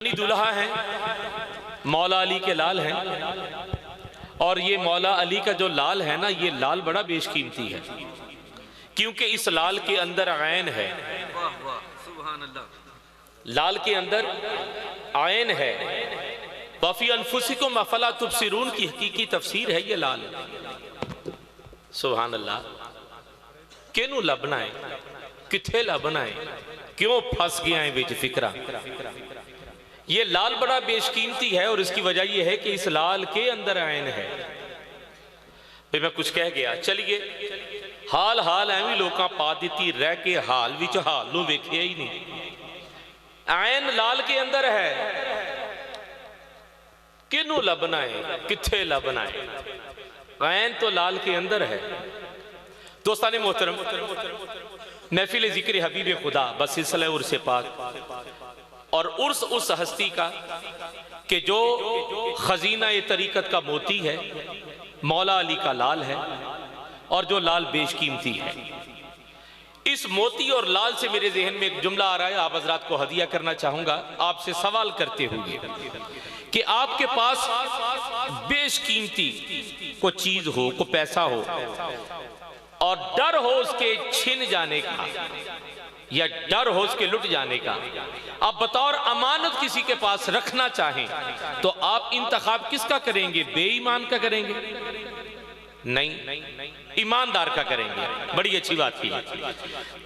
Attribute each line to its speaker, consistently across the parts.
Speaker 1: ईरानी दूल्हा हैं, मौला अली के लाल हैं, और ये मौला अली का जो लाल है ना, ये लाल बड़ा बेशकीमती है, क्योंकि इस लाल के अंदर आयन है। लाल के अंदर आयन है। वफी अनफुसिकुम अफला तुबसिरून की हकीकी तफसीर है ये लाल। सुभान अल्लाह। केनू लभना है, किथे लभना है, क्यों फंस गया है विच फिक्रा। ये लाल बड़ा बेशकीमती है और इसकी वजह यह है कि इस लाल के अंदर आयन है। भाई मैं कुछ कह गया, चलिए हाल हाल एवं लोग पा दी रह के हाल विच हाल नूं वेखिया ही नहीं। आयन लाल के अंदर है, किनू लभना है, किथे लभना है, आयन तो लाल के अंदर है। दोस्ताने मोहतरम, महफिल जिक्र हबीब खुदा बस सिलसिला उर्स पाक और उर्स उस हस्ती का कि जो खजीना ये तरीकत का मोती है, मौला अली का लाल है, और जो लाल बेशकीमती है। इस मोती और लाल से मेरे जहन में एक जुमला आ रहा है, आप हजरात को हदिया करना चाहूंगा आपसे सवाल करते हुए कि आपके पास बेशकीमती को चीज हो, को पैसा हो, और डर हो उसके छिन जाने का या डर हो उसके लुट जाने का, आप बतौर अमानत किसी के पास रखना चाहें तो आप इंतखाब किसका करेंगे? बेईमान का करेंगे? नहीं, ईमानदार का करेंगे। बड़ी अच्छी बात की।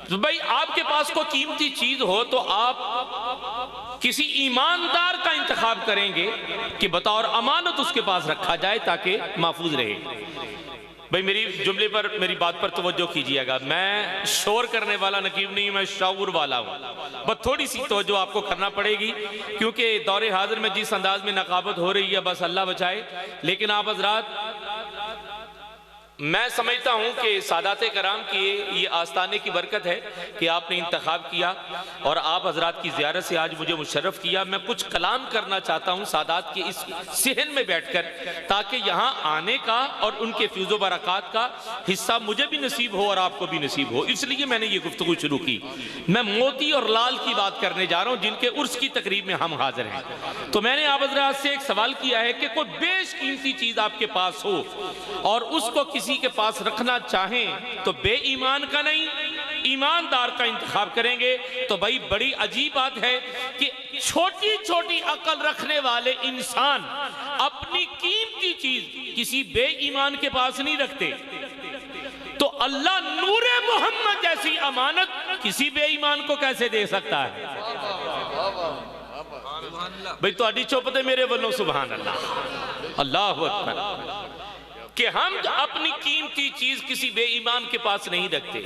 Speaker 1: तो भाई आपके पास कोई कीमती चीज हो तो आप किसी ईमानदार का इंतखाब करेंगे कि बतौर अमानत उसके पास रखा जाए ताकि महफूज रहे। भाई मेरी जुमले पर, मेरी बात पर तवज्जो कीजिएगा। मैं शोर करने वाला नकीब नहीं, मैं शऊर वाला हूँ। बस थोड़ी सी तवज्जो आपको करना पड़ेगी क्योंकि दौरे हाजिर में जिस अंदाज में नकाबत हो रही है, बस अल्लाह बचाए। लेकिन आप हजरात, मैं समझता हूं कि सादाते कराम की ये आस्ताने की बरकत है कि आपने इंतखाब किया और आप हजरात की ज़ियारत से आज मुझे मुशर्रफ किया। मैं कुछ कलाम करना चाहता हूं सादात के इस सहन में बैठकर, ताकि यहां आने का और उनके फ्यूज़ो बरक़ात का हिस्सा मुझे भी नसीब हो और आपको भी नसीब हो। इसलिए मैंने ये गुफ्तगू शुरू की। मैं मोती और लाल की बात करने जा रहा हूं जिनके उर्स की तकरीब में हम हाजिर हैं। तो मैंने आप हजरात से एक सवाल किया है कि कोई बेशकीमती चीज़ आपके पास हो और उसको किसी के पास रखना चाहें तो बेईमान का नहीं, ईमानदार का इंतखाब करेंगे। तो भाई बड़ी अजीब बात है कि छोटी छोटी अकल रखने वाले इंसान अपनी कीमती चीज किसी बेईमान के पास नहीं रखते, तो अल्लाह नूरे मोहम्मद जैसी अमानत किसी बेईमान को कैसे दे सकता है? भाई तो अड़ी चुप दे मेरे वालों सुभान अल्लाह, अल्लाहु अकबर। कि हम अपनी कीमती चीज किसी बेईमान के पास नहीं रखते,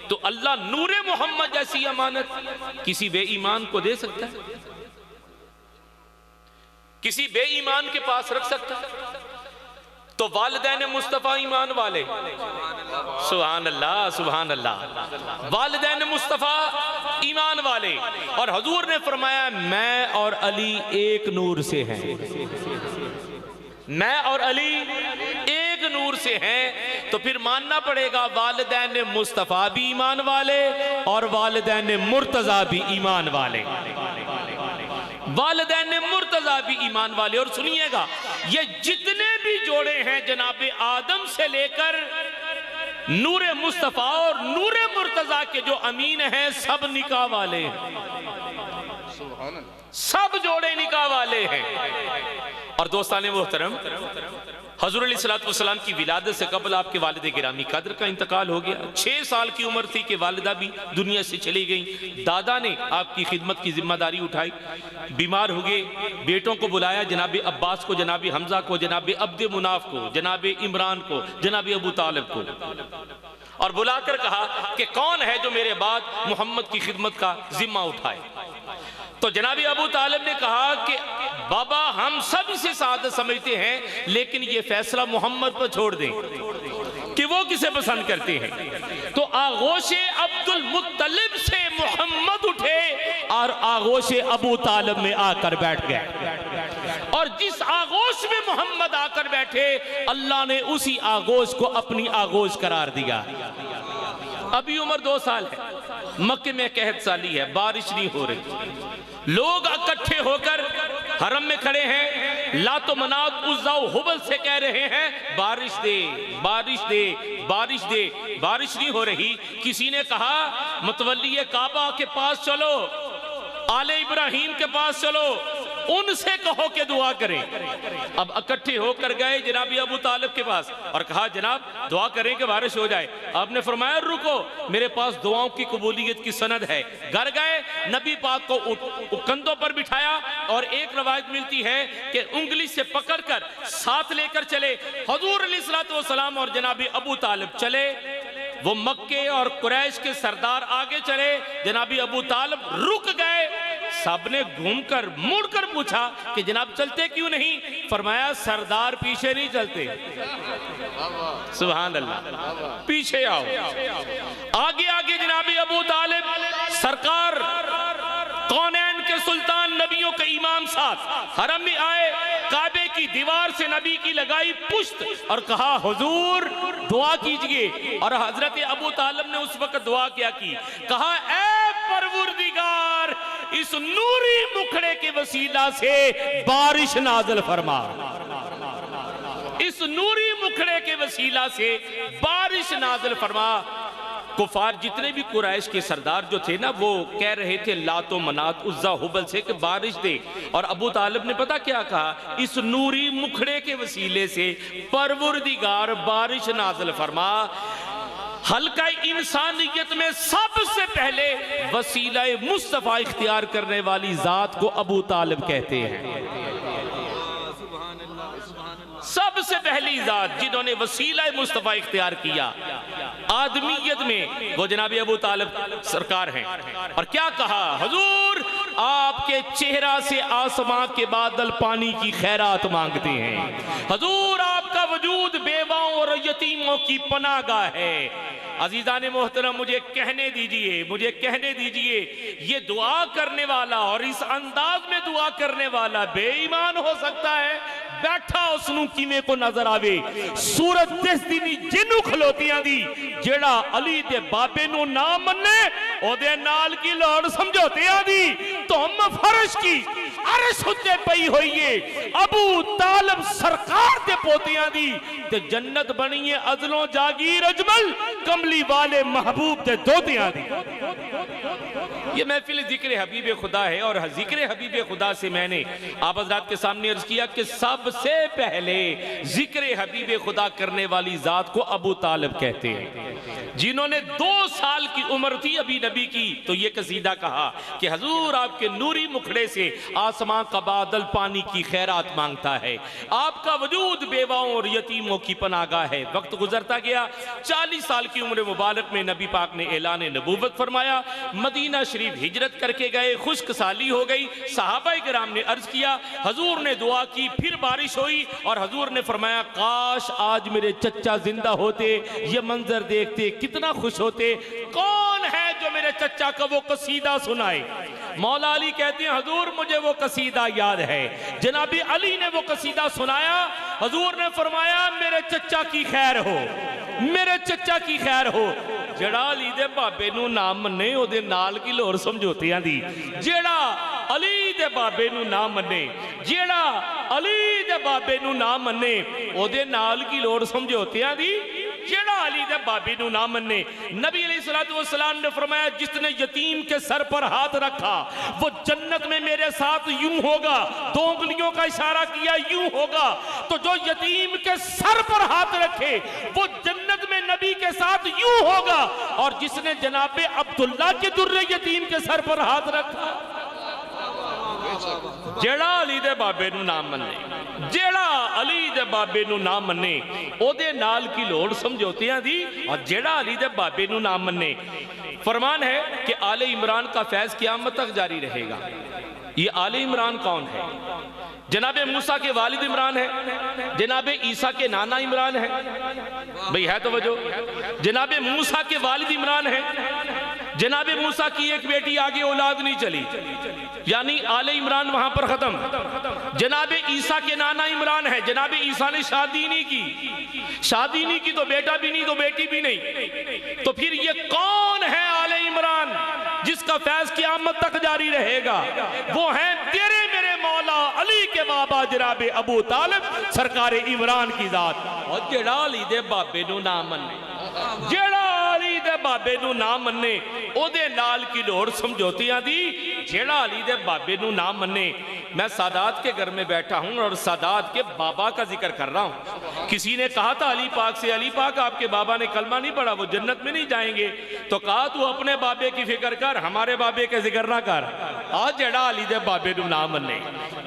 Speaker 1: तो अल्लाह नूरे मोहम्मद जैसी अमानत किसी बेईमान को दे सकता है? किसी बेईमान के पास रख सकता है? तो वालिदैन मुस्तफा ईमान वाले, सुभान अल्लाह सुभान अल्लाह, वालिदैन मुस्तफा ईमान वाले। और हुजूर ने फरमाया मैं और अली एक नूर से हैं, मैं और अली एक नूर से हैं। तो फिर मानना पड़ेगा वालिदैन मुस्तफा भी ईमान वाले और वालिदैन मुर्तजा भी ईमान वाले, वालिदैन मुर्तजा भी ईमान वाले। और सुनिएगा, ये जितने भी जोड़े हैं जनाबे आदम से लेकर नूरे मुस्तफा और नूरे मुर्तजा के जो अमीन हैं सब निकाह वाले हैं, सब जोड़े निकाह वाले हैं। और दोस्ताने मोहतरम, हज़रत अलैहिस्सलातु वस्सलाम की विलादत से कबल आपके वालिद गिरामी कद्र का इंतकाल हो गया। 6 साल की उम्र थी कि वालिदा भी दुनिया से चली गई। दादा ने आपकी खिदमत की जिम्मेदारी उठाई, बीमार हो गए, बेटों को बुलाया, जनाब अब्बास को, जनाब हमजा को, जनाब अब्द मुनाफ को, जनाब इमरान को, जनाब अबू तालिब को, और बुलाकर कहा कि कौन है जो मेरे बाद मोहम्मद की खिदमत का जिम्मा उठाए। तो जनाब अबू तालिब ने कहा कि बाबा हम सब इसे सादत समझते हैं, लेकिन ये फैसला मोहम्मद पर छोड़ दें कि वो किसे पसंद करते हैं। तो आगोशे अब्दुल मुत्तलिब से मोहम्मद उठे और आगोशे अबू तालिब में आकर बैठ गए, और जिस आगोश में मोहम्मद आकर बैठे अल्लाह ने उसी आगोश को अपनी आगोश करार दिया। अभी उम्र 2 साल है, मक्के में कहत साली है, बारिश नहीं हो रही, लोग इकट्ठे होकर हरम में खड़े हैं, लातो मनात उज़्ज़ा हुबल से कह रहे हैं बारिश दे, बारिश दे, बारिश दे। बारिश नहीं हो रही। किसी ने कहा मुतवल्ली काबा के पास चलो, आले इब्राहिम के पास चलो, उनसे कहो कि दुआ करें। अब इकट्ठे होकर गए जनाब अबू तालिब के पास और कहा जनाब दुआ करें कि बारिश हो जाए। आपने फरमाया रुको, मेरे पास दुआओं की कबूलियत की सनद है। घर गए, नबी पाक को कंधों पर बिठाया और एक रवायत मिलती है कि उंगली से पकड़कर साथ लेकर चले हुजूर अलैहिस्सलातु वस्सलाम और जनाब अबू तालिब चले। वो मक्के और कुरैश के सरदार आगे चले, जनाबी अबू तालिब रुक गए। सबने घूमकर मुड़कर पूछा कि जनाब चलते क्यों नहीं? फरमाया सरदार पीछे नहीं चलते। सुभान अल्लाह, पीछे आओ। आगे आगे जनाबी अबू तालिब सरकार कौनैन के सुल्तान नबियों के इमाम साथ हरम में आए, काबे की दीवार से नबी की लगाई पुश्त और कहा हुजूर दुआ कीजिए। और हजरत अबू तालिब ने उस वक्त दुआ क्या की? कहा ऐ परवरदिगार, इस नूरी मुखड़े के वसीला से बारिश नाज़िल फरमा, इस नूरी मुखड़े के वसीला से बारिश नाज़िल फरमा। कुफार जितने भी कुरैश के सरदार जो थे ना, वो कह रहे थे लातो मनात उज़्ज़ा हुबल से कि बारिश दे। और अबू तालिब ने पता क्या कहा? इस नूरी मुखड़े के वसीले से परवरदिगार बारिश नाज़िल फरमा। हल्का इंसानियत में सबसे पहले वसीला मुस्तफ़ा इख्तियार करने वाली जात को अबू तालिब कहते हैं। सबसे पहली जात जिन्होंने वसीला मुस्तफ़ा इख्तियार किया आदमियत में, वो जनाब अबू तालिब सरकार हैं। और क्या कहा? हुजूर आपके चेहरा से आसमां के बादल पानी की खैरात मांगते हैं। हुजूर आपका वजूद बेवाओं और यतीमों की पनाहगाह है। अजीज़ान मोहतरम, मुझे कहने दीजिए, मुझे कहने दीजिए, ये दुआ करने वाला और इस अंदाज में दुआ करने वाला बेईमान हो सकता है? बैठा उसनू किवें को नजर आवे। सूरत दिस दी जिन्नू खलोतियां दी जेड़ा अली दे बाबे नू ना मन्ने ओदे नाल की लोड़ समझौतियां दी तुम फर्श की अर्श उत्ते पई होई है। अबू तालिब सरकार दे पोतियां दी ते जन्नत बनी है अजलों जागीर अजमल कमली वाले महबूब दे दोतियां दी। ये महफिल जिक्र हबीब खुदा है और जिक्र हबीब खुदा से मैंने आप हज़रात के सामने अर्ज किया कि सबसे पहले जिक्र हबीब खुदा करने वाली जात को अबू तालिब कहते हैं। जिन्होंने 2 साल की उम्र थी अभी नबी की, तो ये कसीदा कहा कि हुजूर आपके नूरी मुखड़े से आसमां का बादल पानी की खैरात मांगता है, आपका वजूद बेवाओं और यतीमों की पनाहगाह है। वक्त गुजरता गया, 40 साल की उम्र मुबारक में नबी पाक ने ऐलान नबूवत फरमाया। मदीना शरीफ हिजरत करके गए, खुश्क साली हो गई। सहाबाए किराम ने अर्ज किया, हुजूर ने दुआ की, फिर बारिश हुई और हुजूर ने फरमाया काश आज मेरे चचा जिंदा होते, ये मंजर देखते कितना खुश होते। कौन है जो मेरे चचा का वो कसीदा सुनाए? मौला अली कहते हैं हुजूर मुझे वो कसीदा याद है। जनाबी अली ने वो कसीदा सुनाया, हुजूर ने फरमाया मेरे चचा की खैर हो, मेरे चचा की खैर हो। जेड़ा अली दे बाबे नू ना मन्ने ओदे नाल की लोड़ समझौतियां दी। जेड़ा अली दे बाबे नू ना मन्ने, जेड़ा अली दे बाबे नू ना मन्ने ओदे नाल की लोड़ समझौतियां दी। जेड़ा अली दे बाबे नू ना मन्ने, नबी अलैहिस्सलातु वस्सलाम ने फरमाया जिसने यतीम के सर पर हाथ रखा वो जन्नत में मेरे साथ यूं होगा। 2 उंगलियों का इशारा किया, यूं होगा। तो जो यतीम के सर पर हाथ रखे वो जन्नत में नबी के साथ यूं होगा। और जिसने जनाबे अब्दुल्ला के दुर्रे यतीम के सर पर हाथ रखा, जेड़ा अली दे बाबे नू ना मन्ने, जेड़ा अली दे बाबे नू ना मन्ने ओदे नाल की लोड़ समझौतियां दी। और जेड़ा अली दे बाबे नू ना मन्ने, फरमान है कि आले इमरान का फैज क़यामत तक जारी रहेगा। ये आले इमरान कौन है? जनाबे मूसा के वालिद इमरान है, जनाबे ईसा के नाना इमरान है। भाई है तो वजो, जनाबे मूसा के वालिद इमरान है, जनाबे मूसा की एक बेटी आगे औलाद नहीं चली, यानी आले इमरान वहां पर खत्म। जनाबे ईसा के नाना इमरान है, जनाबे ईसा ने शादी नहीं की, शादी नहीं की तो बेटा भी नहीं तो बेटी भी नहीं। तो फिर ये कौन है आले इमरान जिसका फैज क़यामत तक जारी रहेगा? वो है तेरे मेरे मौला अली
Speaker 2: के बाबा जनाब अबू तालिब सरकार इमरान की जात।
Speaker 1: और जेड़ा अली दे बाबे नू ना मन्ने,
Speaker 2: जेड़ा अली दे बाबे नू ना मन्ने ओदे नाल की लोड़ समझौतियां दी। जेड़ा अली दे बाबे नू ना मन्ने,
Speaker 1: मैं सादात के घर में बैठा हूं और सादात के बाबा का जिक्र कर रहा हूं।
Speaker 2: किसी ने कहा था अली पाक से, अली पाक आपके बाबा ने कलमा नहीं पढ़ा, वो जन्नत में नहीं जाएंगे। तो कहा तू अपने बाबे की फिक्र कर, हमारे बाबे के जिक्र ना कर। आज जेड़ा अली दे बाबे नू ना मन्ने,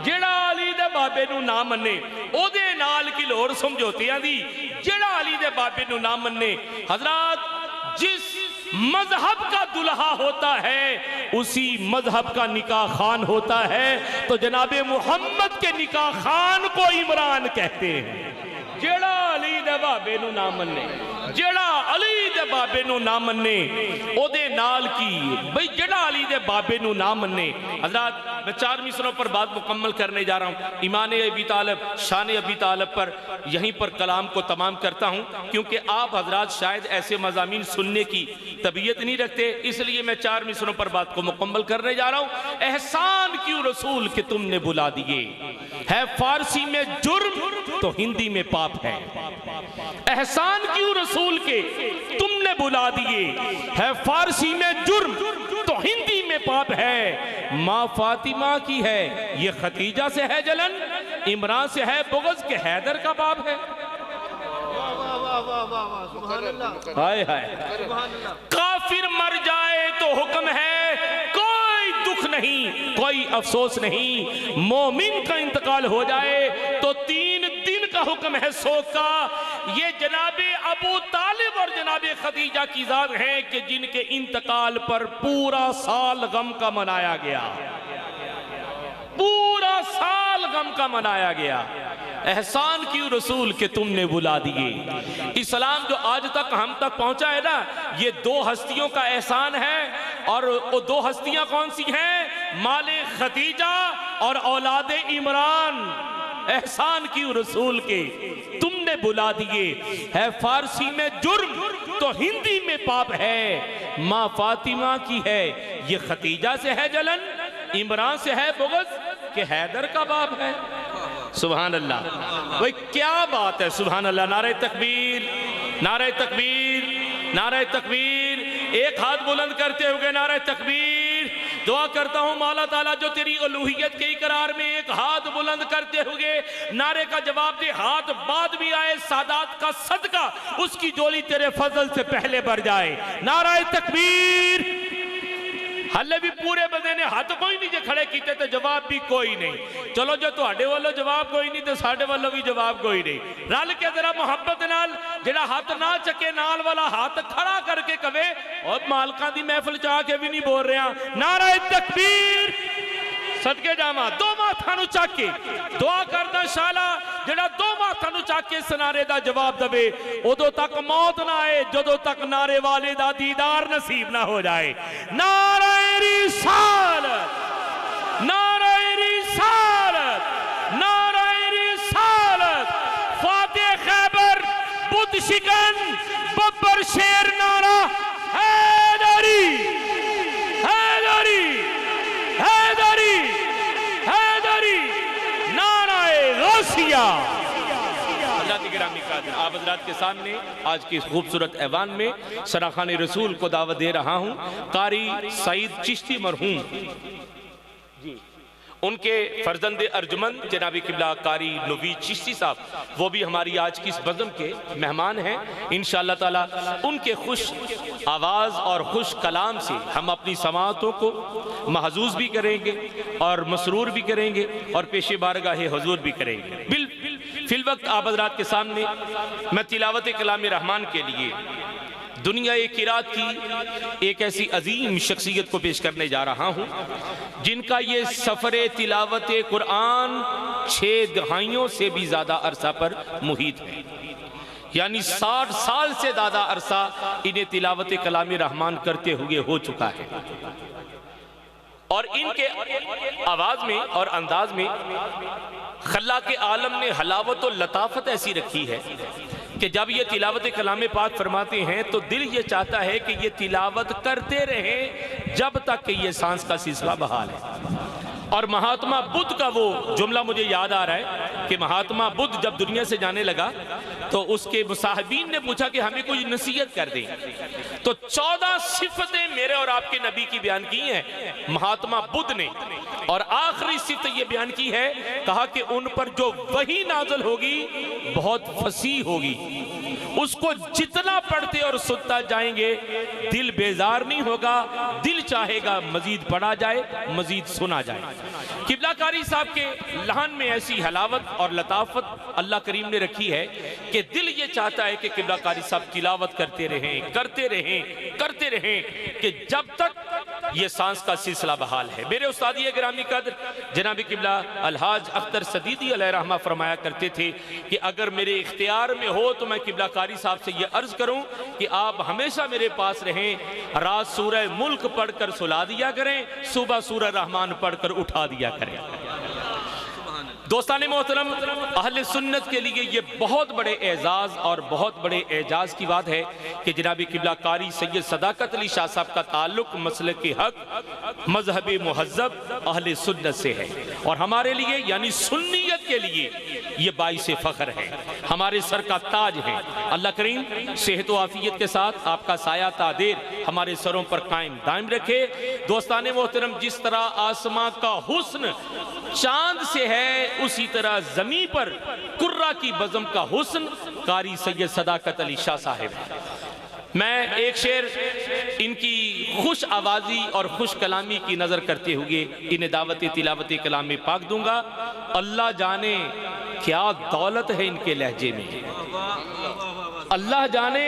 Speaker 2: जेड़ा अली दे बाबे नू ना मन्ने ओदे नाल की लोड़ समझौतियां दी। जेड़ा अली दे बाबे नू ना मन्ने, हजरत जिस मजहब का दुल्हा होता है उसी मजहब का निकाह खान होता है। तो जनाबे मोहम्मद के निकाह खान को इमरान कहते हैं। जेड़ा अली दे बाबे नू ना मन्ने, जेड़ा अली दे बाबे नू ना मन्ने ओदे नाल की भाई जेड़ा अली दे बाबे नू ना मन्ने। हजरत मैं 4 मिसरों पर बात मुकम्मल करने जा रहा हूँ। ईमान अबी तालिब, शान अबी तालिब पर यहीं पर कलाम को तमाम करता हूँ, क्योंकि आप हजरत शायद ऐसे मज़ामीन सुनने की तबीयत नहीं रखते, इसलिए मैं 4 मिसरों पर बात को मुकम्मल करने जा रहा हूँ। एहसान क्यों रसूल के तुमने बुला दिए, है फारसी में जुर्म तो हिंदी में पाप है। एहसान क्यों रसूल के तुमने बुला दिए, है फारसी में जुर्म तो हिंदी में पाप है। माँ फातिमा की है ये खतीजा से है जलन, इमरान से है बुग़्ज़ के हैदर का बाप है। हाय हाय, काफिर मर जाए तो हुक्म है कोई दुख नहीं, कोई अफसोस नहीं। मोमिन का इंतकाल हो जाए तो 3 दिन का हुक्म है शोक का। ये जनाबे अबू तालिब और जनाबे खदीजा की जात हैं कि जिनके इंतकाल पर पूरा साल गम का मनाया गया, पूरा साल गम का मनाया गया। एहसान क्यों रसूल के तुमने बुला दिए। इस्लाम जो आज तक हम तक पहुंचा है ना, ये 2 हस्तियों का एहसान है। और वो 2 हस्तियां कौन सी हैं? माले खदीजा और औलादे इमरान। एहसान क्यों रसूल के तुमने बुला दिए, है फारसी में जुर्म तो हिंदी में पाप है। माँ फातिमा की है ये खदीजा से है जलन, इमरान से है बुग़्ज़ के हैदर का बाप है। सुभान अल्लाह, भाई क्या बात है। सुभान अल्लाह, नारे तकबीर, नारे तकबीर, नारे तकबीर। एक हाथ बुलंद करते हुए नारे तकबीर। दुआ करता हूँ मौला ताला जो तेरी उलूहियत के इकरार में एक हाथ बुलंद करते हुए नारे का जवाब दे, हाथ बाद भी आए, सादात का सदका उसकी जोली तेरे फजल से पहले भर जाए। नारे तकबीर। हले भी पूरे बंदे ने हाथ कोई नहीं जे खड़े किए तो जवाब भी कोई नहीं। चलो जो तुहाडे वालों जवाब कोई नहीं तो साडे वालों भी जवाब कोई नहीं। रल के जरा मुहब्बत नाल जेड़ा हाथ ना चके नाल वाला हाथ खड़ा करके कवे और मालकां दी महफिल च आके भी नहीं बोल रहा। नारा तकबीर। सदके जावा 2 माथा नू चक के दुआ करदा शाला जेड़ा 2 माथा नू चक के इस नारे दा जवाब दवे उदों तक मौत ना आए जदों तक नारे वाले दा दीदार नसीब ना हो जाए। नारा रिसालत, नारा रिसालत, नारा रिसालत। फातेह खैबर, बुद्ध शिकन, बब्बर शेर। नारा हैदरी, हैदरी, हैदरी, हैदरी। नाराए गौसिया। आप हज़रात के सामने आज की खूबसूरत ऐवान में सराखान रसूल को दावत दे रहा हूँ। कारी सईद चिश्ती मरहूम जी, उनके फर्जंद अर्जुमंद जनाबी किबला कारी नवीद चिश्ती साहब, वो भी हमारी आज की इस बज़म के मेहमान हैं। इंशाअल्लाह ताला उनके खुश आवाज़ और खुश कलाम से हम अपनी समाअतों को महजूज भी करेंगे और मसरूर भी करेंगे और पेशे बारगाह हुजूर भी करेंगे। फिल वक्त आप हज़रात के सामने मैं तिलावत कलाम रहमान के लिए दुनिया किरात की एक ऐसी अजीम शख्सियत को पेश करने जा रहा हूँ जिनका ये सफ़र तिलावत कुरान 6 दहाइयों से भी ज़्यादा अरसा पर मुहित है, यानी 60 साल से ज़्यादा अरसा इन्हें तिलावत कलाम रहमान करते हुए हो चुका है। और इनके आवाज़ में और अंदाज में खल्ला के आलम ने हलावत और लताफत ऐसी रखी है कि जब ये तिलावत कलाम पाक फरमाते हैं तो दिल ये चाहता है कि ये तिलावत करते रहें जब तक कि ये सांस का सिलसिला बहाल है। और महात्मा बुद्ध का वो जुमला मुझे याद आ रहा है कि महात्मा बुद्ध जब दुनिया से जाने लगा तो उसके मुसाहिबीन ने पूछा कि हमें कोई नसीहत कर दें, तो 14 सिफतें मेरे और आपके नबी की बयान की हैं महात्मा बुद्ध ने, और आखिरी सिफत ये बयान की है, कहा कि उन पर जो वही नाज़िल होगी बहुत फसीह होगी, उसको जितना पढ़ते और सुनता जाएंगे दिल बेजार नहीं होगा, दिल चाहेगा मजीद पढ़ा जाए, मजीद सुना जाए। किबला कारी साहब के लहन में ऐसी हलावत और लताफत अल्लाह करीम ने रखी है कि दिल ये चाहता है कि किबला कारी साहब तिलावत करते रहें करते रहें करते रहें कि जब तक ये सांस का सिलसिला बहाल है। मेरे उस्तादी गिरामी कद्र जनाब किबला अलहाज अख्तर सदीदी अलैहि रहमा फरमाया करते थे कि अगर मेरे इख्तियार में हो तो मैं किबला कारी साहब से ये अर्ज करूं कि आप हमेशा मेरे पास रहें, रात सूरह मुल्क पढ़कर सुला दिया करें, सुबह सूरह रहमान पढ़कर उठा दिया करें। दोस्तान मोहतरम, अहले सुन्नत के लिए ये बहुत बड़े एजाज और बहुत बड़े एजाज की बात है कि जनाबी किबला कारी सैयद सदाकत अली शाह साहब का ताल्लुक मसलक के हक मजहब मुहज्जब अहले सुन्नत से है, और हमारे लिए यानी सुन्नियत के लिए ये बाइस फख्र है, हमारे सर का ताज है। अल्लाह करीम सेहत व आफियत के साथ आपका साया तादेर हमारे सरों पर कायम दायम रखे। दोस्तान मोहतरम, जिस तरह आसमां का हुस्न चांद से है उसी तरह जमीन पर कुर्रा की बज़म का हुस्न कारी सैयद सदाकत अली शाह साहिब। मैं एक शेर इनकी खुश आवाज़ी और खुश कलामी की नज़र करते हुए इन्हें दावत तिलावत कलाम पाक दूंगा। अल्लाह जाने क्या दौलत है इनके लहजे में, अल्लाह जाने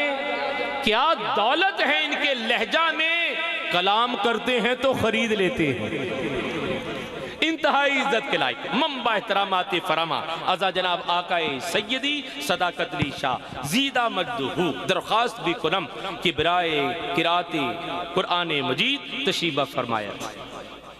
Speaker 2: क्या दौलत है इनके लहजा में, कलाम करते हैं तो खरीद लेते हैं। इंतहाई इज्जत के लायक मंबा एहतरामात फरामा आजा जनाब आकाए सैयदी सदाकत अली शाह जीदा मजदूहू दरख्वास्त भी कुरम कि बराए किराते कुरान मजीद तशरीफ़ फरमाया।